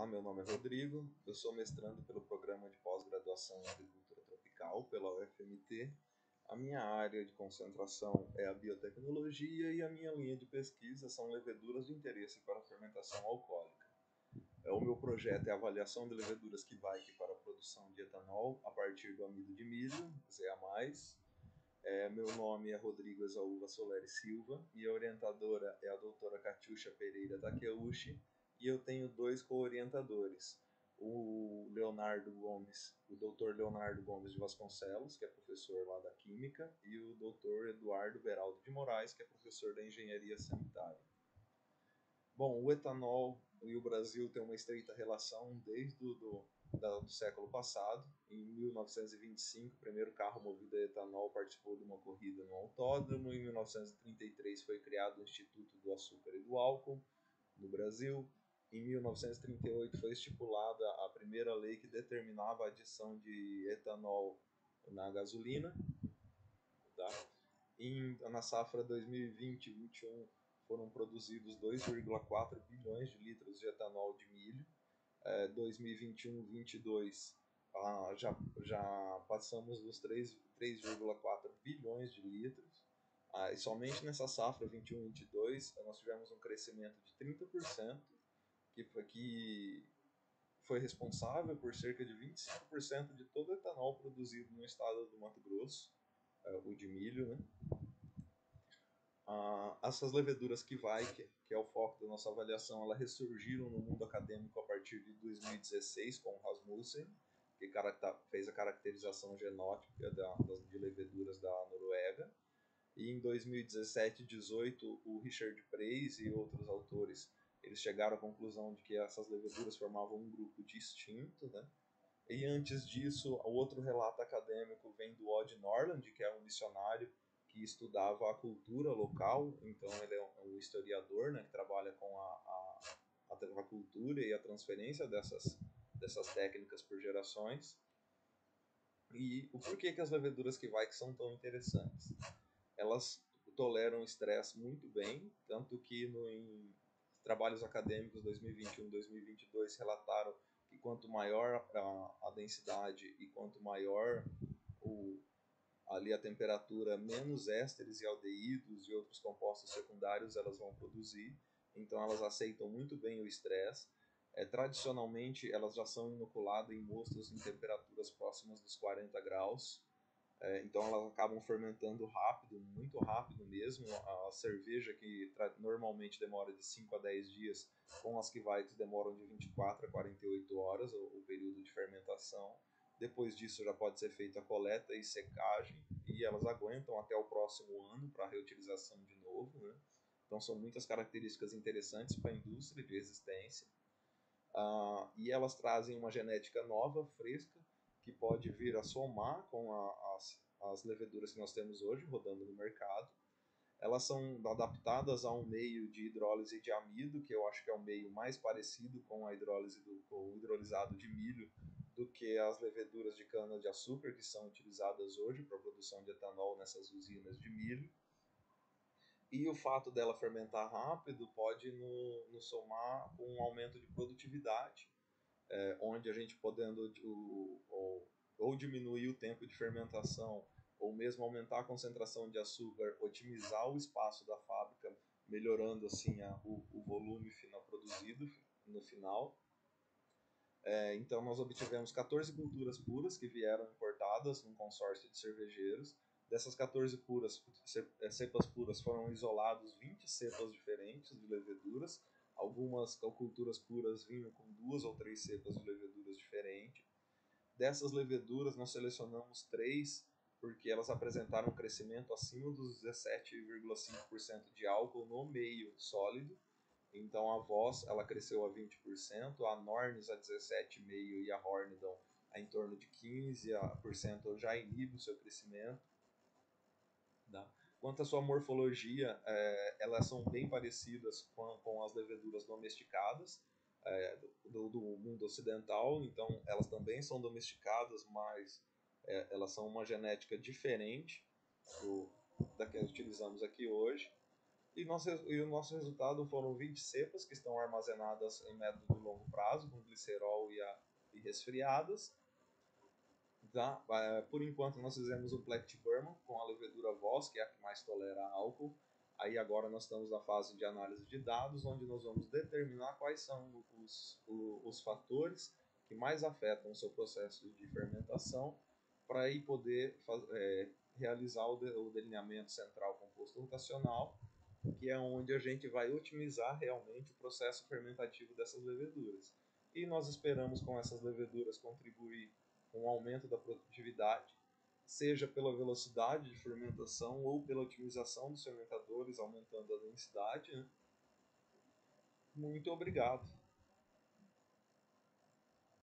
Olá, meu nome é Rodrigo, eu sou mestrando pelo Programa de Pós-Graduação em Agricultura Tropical pela UFMT. A minha área de concentração é a biotecnologia e a minha linha de pesquisa são leveduras de interesse para a fermentação alcoólica. O meu projeto é a avaliação de leveduras Kveik para a produção de etanol a partir do amido de milho, ZA+. Meu nome é Rodrigo Exaúva Soleri Silva e a orientadora é a doutora Catiúcia Pereira Takeuchi, e eu tenho dois co-orientadores, o Dr. Leonardo Gomes de Vasconcelos, que é professor lá da Química, e o Dr. Eduardo Beraldo de Moraes, que é professor da Engenharia Sanitária. Bom, o etanol e o Brasil têm uma estreita relação desde do século passado. Em 1925, o primeiro carro movido a etanol participou de uma corrida no autódromo. Em 1933 foi criado o Instituto do Açúcar e do Álcool no Brasil. Em 1938 foi estipulada a primeira lei que determinava a adição de etanol na gasolina. Tá? Na safra 2020-21 foram produzidos 2,4 bilhões de litros de etanol de milho. 2021-22 já passamos dos 3,4 bilhões de litros. E somente nessa safra 21-22 nós tivemos um crescimento de 30%, que foi responsável por cerca de 25% de todo o etanol produzido no estado do Mato Grosso, o de milho, né? Essas leveduras Kveik, que é o foco da nossa avaliação, elas ressurgiram no mundo acadêmico a partir de 2016 com Rasmussen, que fez a caracterização genótica de leveduras da Noruega. E em 2017 e 2018, o Richard Preis e outros autores eles chegaram à conclusão de que essas leveduras formavam um grupo distinto, né? E antes disso, o outro relato acadêmico vem do Odd Norland, que é um missionário que estudava a cultura local. Então ele é um historiador, né, que trabalha com a cultura e a transferência dessas técnicas por gerações. E o porquê que as leveduras Kveik são tão interessantes? Elas toleram estresse muito bem, tanto que em trabalhos acadêmicos 2021 e 2022 relataram que quanto maior a densidade e quanto maior ali a temperatura, menos ésteres e aldeídos e outros compostos secundários elas vão produzir. Então elas aceitam muito bem o estresse. Tradicionalmente elas já são inoculadas em mostras em temperaturas próximas dos 40 graus. Então elas acabam fermentando rápido, muito rápido mesmo. A cerveja que normalmente demora de 5 a 10 dias, com as Kveik demoram de 24 a 48 horas o período de fermentação. Depois disso já pode ser feita a coleta e secagem, e elas aguentam até o próximo ano para reutilização de novo, né? Então são muitas características interessantes para a indústria de resistência. E elas trazem uma genética nova, fresca, que pode vir a somar com as leveduras que nós temos hoje rodando no mercado. Elas são adaptadas a um meio de hidrólise de amido, que eu acho que é o meio mais parecido com a hidrólise com o hidrolisado de milho do que as leveduras de cana-de-açúcar que são utilizadas hoje para a produção de etanol nessas usinas de milho. E o fato dela fermentar rápido pode nos somar com um aumento de produtividade, onde a gente podendo ou diminuir o tempo de fermentação, ou mesmo aumentar a concentração de açúcar, otimizar o espaço da fábrica, melhorando assim o volume final produzido no final. Então nós obtivemos 14 culturas puras que vieram importadas num consórcio de cervejeiros. Dessas 14 cepas puras foram isolados 20 cepas diferentes de leveduras. Algumas culturas puras vinham com 2 ou 3 cepas de leveduras diferentes. Dessas leveduras nós selecionamos 3 porque elas apresentaram um crescimento acima dos 17,5% de álcool no meio sólido. Então a Voss ela cresceu a 20%, a Nornes a 17,5% e a Hornidon a em torno de 15% já inibe o seu crescimento. Tá? Quanto à sua morfologia, elas são bem parecidas com as leveduras domesticadas do mundo ocidental, então elas também são domesticadas, mas elas são uma genética diferente da que utilizamos aqui hoje. E o nosso resultado foram 20 cepas que estão armazenadas em método de longo prazo, com glicerol e resfriadas. Tá? Por enquanto nós fizemos o Plant Burman com a levedura Voss, que é a que mais tolera álcool. Aí agora nós estamos na fase de análise de dados, onde nós vamos determinar quais são os fatores que mais afetam o seu processo de fermentação, para aí poder realizar o delineamento central composto rotacional, que é onde a gente vai otimizar realmente o processo fermentativo dessas leveduras. E nós esperamos com essas leveduras contribuir com o aumento da produtividade, seja pela velocidade de fermentação ou pela otimização dos fermentadores, aumentando a densidade. Né? Muito obrigado.